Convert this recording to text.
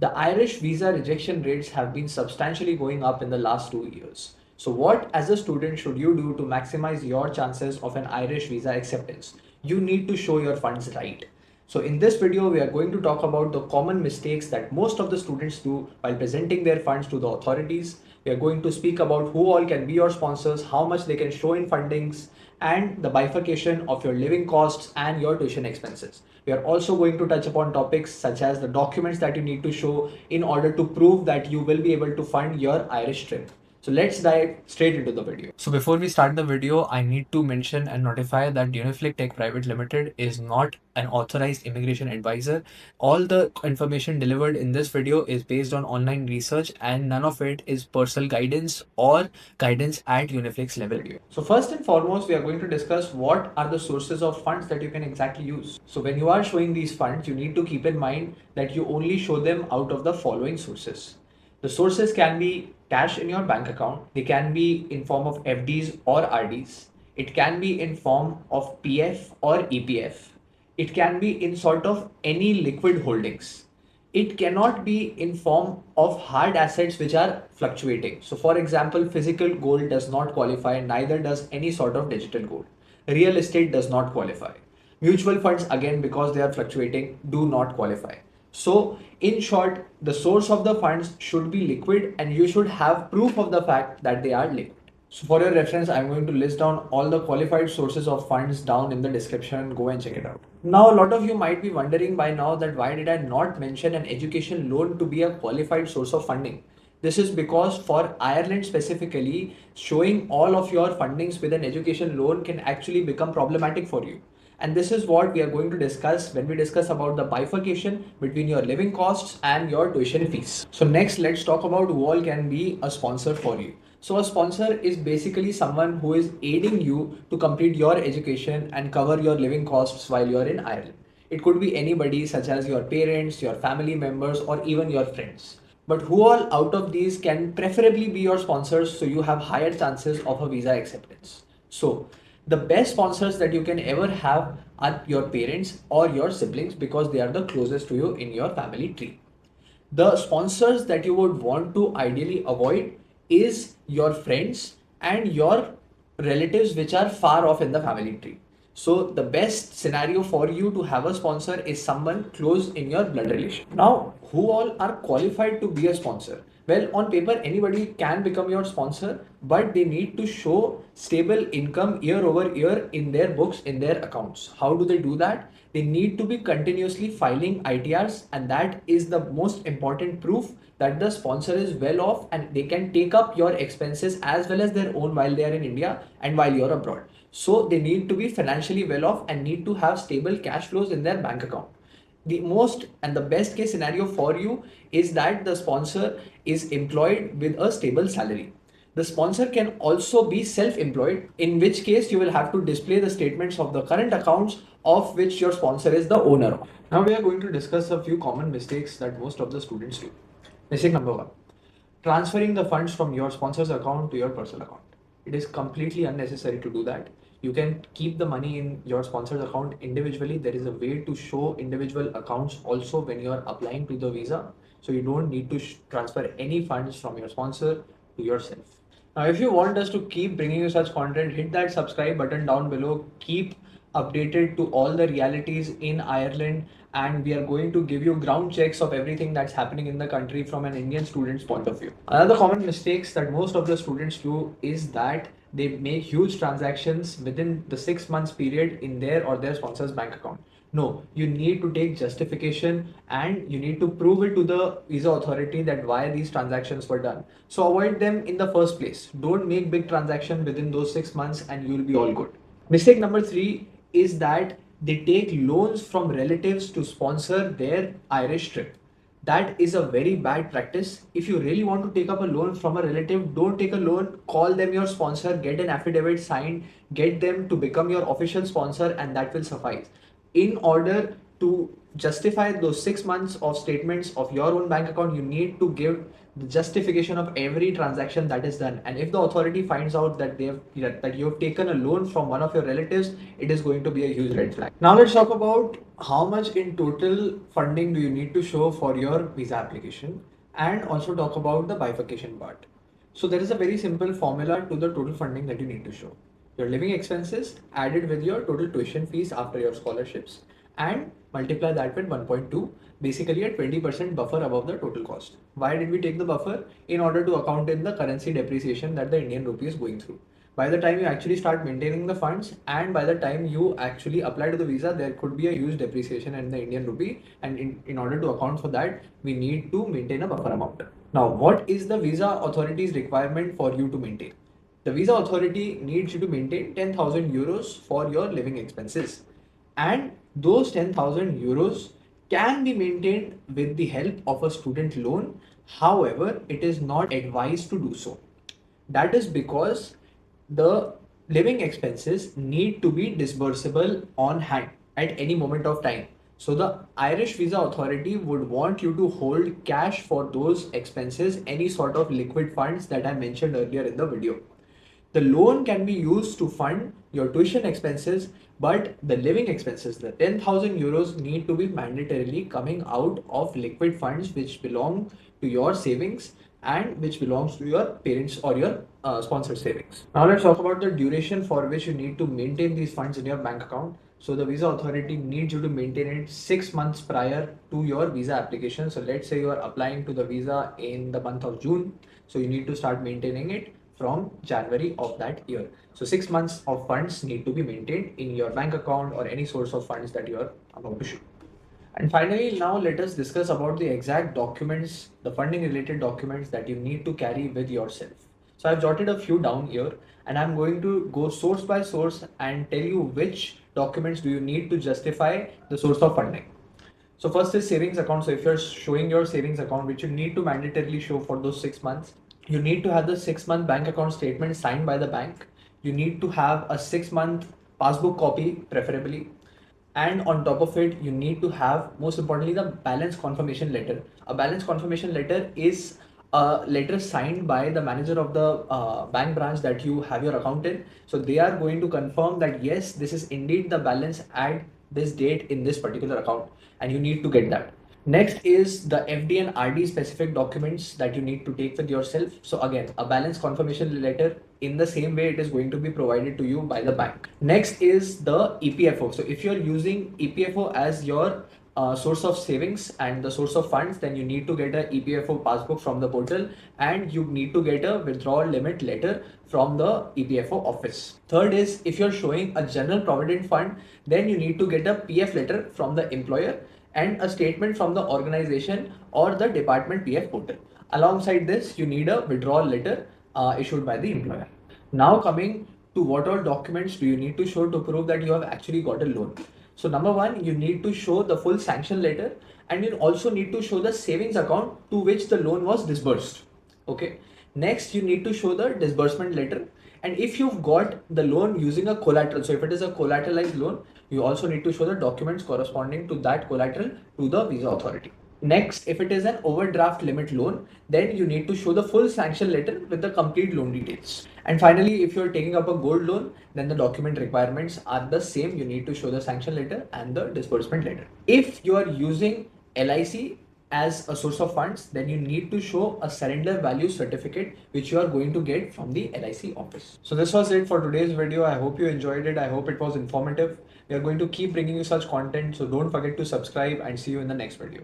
The Irish visa rejection rates have been substantially going up in the last 2 years. So, what as a student should you do to maximize your chances of an Irish visa acceptance? You need to show your funds right. So, in this video, we are going to talk about the common mistakes that most of the students do while presenting their funds to the authorities. We are going to speak about who all can be your sponsors, how much they can show in fundings, and the bifurcation of your living costs and your tuition expenses. We are also going to touch upon topics such as the documents that you need to show in order to prove that you will be able to fund your Irish trip. So let's dive straight into the video. So before we start the video, I need to mention and notify that Uniflik Tech Private Limited is not an authorized immigration advisor. All the information delivered in this video is based on online research and none of it is personal guidance or guidance at Uniflik's level. So first and foremost, we are going to discuss what are the sources of funds that you can exactly use. So when you are showing these funds, you need to keep in mind that you only show them out of the following sources. The sources can be cash in your bank account. They can be in form of FDs or RDs. It can be in form of PF or EPF. It can be in sort of any liquid holdings. It cannot be in form of hard assets which are fluctuating. So for example, physical gold does not qualify, neither does any sort of digital gold. Real estate does not qualify. Mutual funds, again, because they are fluctuating, do not qualify. So in short, the source of the funds should be liquid and you should have proof of the fact that they are liquid. So for your reference, I'm going to list down all the qualified sources of funds down in the description. Go and check it out. Now, a lot of you might be wondering by now that why did I not mention an education loan to be a qualified source of funding? This is because for Ireland specifically, showing all of your fundings with an education loan can actually become problematic for you. And this is what we are going to discuss when we discuss about the bifurcation between your living costs and your tuition fees. So next, let's talk about who all can be a sponsor for you. So a sponsor is basically someone who is aiding you to complete your education and cover your living costs while you're in Ireland. It could be anybody such as your parents, your family members, or even your friends. But who all out of these can preferably be your sponsors so you have higher chances of a visa acceptance? So the best sponsors that you can ever have are your parents or your siblings because they are the closest to you in your family tree. The sponsors that you would want to ideally avoid is your friends and your relatives which are far off in the family tree. So the best scenario for you to have a sponsor is someone close in your blood relation. Now, who all are qualified to be a sponsor? Well, on paper, anybody can become your sponsor, but they need to show stable income year over year in their books, in their accounts. How do they do that? They need to be continuously filing ITRs, and that is the most important proof that the sponsor is well off and they can take up your expenses as well as their own while they are in India and while you're abroad. So they need to be financially well off and need to have stable cash flows in their bank account. The most and the best case scenario for you is that the sponsor is employed with a stable salary. The sponsor can also be self-employed, in which case you will have to display the statements of the current accounts of which your sponsor is the owner of. Now we are going to discuss a few common mistakes that most of the students do. Mistake number one: transferring the funds from your sponsor's account to your personal account. It is completely unnecessary to do that. You can keep the money in your sponsor's account individually. There is a way to show individual accounts also when you are applying to the visa. So you don't need to transfer any funds from your sponsor to yourself. Now, if you want us to keep bringing you such content, hit that subscribe button down below. Keep updated to all the realities in Ireland, and we are going to give you ground checks of everything that's happening in the country from an Indian student's point of view. Another common mistakes that most of the students do is that they make huge transactions within the 6 months period in their or their sponsor's bank account. No, you need to take justification and you need to prove it to the visa authority that why these transactions were done. So avoid them in the first place. Don't make big transaction within those 6 months and you'll be all good. Mistake number three is that they take loans from relatives to sponsor their Irish trip. That is a very bad practice. If you really want to take up a loan from a relative, don't take a loan, call them your sponsor, get an affidavit signed, get them to become your official sponsor, and that will suffice. In order to justify those 6 months of statements of your own bank account, you need to give the justification of every transaction that is done. And if the authority finds out that that you have taken a loan from one of your relatives, it is going to be a huge red flag. Now let's talk about how much in total funding do you need to show for your visa application, and also talk about the bifurcation part. So there is a very simple formula to the total funding that you need to show. Your living expenses added with your total tuition fees after your scholarships, and multiply that with 1.2, basically a 20% buffer above the total cost. Why did we take the buffer? In order to account in the currency depreciation that the Indian rupee is going through. By the time you actually start maintaining the funds, and by the time you actually apply to the visa, there could be a huge depreciation in the Indian rupee, and in order to account for that, we need to maintain a buffer amount. Now, what is the visa authority's requirement for you to maintain? The visa authority needs you to maintain 10,000 euros for your living expenses, and those 10,000 euros can be maintained with the help of a student loan. However, it is not advised to do so. That is because the living expenses need to be disbursable on hand at any moment of time. So the Irish Visa Authority would want you to hold cash for those expenses, any sort of liquid funds that I mentioned earlier in the video. The loan can be used to fund your tuition expenses, but the living expenses, the 10,000 euros, need to be mandatorily coming out of liquid funds which belong to your savings and which belongs to your parents or your sponsor savings. Now let's talk about the duration for which you need to maintain these funds in your bank account. So the visa authority needs you to maintain it 6 months prior to your visa application. So let's say you are applying to the visa in the month of June. So you need to start maintaining it from January of that year. So 6 months of funds need to be maintained in your bank account or any source of funds that you are about to shoot. And finally, now let us discuss about the exact documents, the funding related documents that you need to carry with yourself. So I've jotted a few down here, and I'm going to go source by source and tell you which documents do you need to justify the source of funding. So first is savings account. So if you're showing your savings account, which you need to mandatorily show for those 6 months, you need to have the 6 month bank account statement signed by the bank. You need to have a 6 month passbook copy, preferably. And on top of it, you need to have, most importantly, the balance confirmation letter. A balance confirmation letter is a letter signed by the manager of the bank branch that you have your account in. So they are going to confirm that yes, this is indeed the balance at this date in this particular account, and you need to get that. Next is the FD and RD specific documents that you need to take with yourself. So again, a balance confirmation letter, in the same way it is going to be provided to you by the bank. Next is the EPFO. So if you're using EPFO as your source of savings and the source of funds, then you need to get a EPFO passbook from the portal, and you need to get a withdrawal limit letter from the EPFO office. Third is, if you're showing a general provident fund, then you need to get a PF letter from the employer and a statement from the organization or the department PF portal. Alongside this, you need a withdrawal letter issued by the employer. Now coming to what all documents do you need to show to prove that you have actually got a loan. So number one, you need to show the full sanction letter, and you also need to show the savings account to which the loan was disbursed. Okay. Next, you need to show the disbursement letter. And if you've got the loan using a collateral, so if it is a collateralized loan, you also need to show the documents corresponding to that collateral to the visa authority. Next, if it is an overdraft limit loan, then you need to show the full sanction letter with the complete loan details. And finally, if you're taking up a gold loan, then the document requirements are the same. You need to show the sanction letter and the disbursement letter. If you are using LIC as a source of funds, then you need to show a surrender value certificate which you are going to get from the LIC office. So this was it for today's video. I hope you enjoyed it. I hope it was informative. We are going to keep bringing you such content, so don't forget to subscribe, and see you in the next video.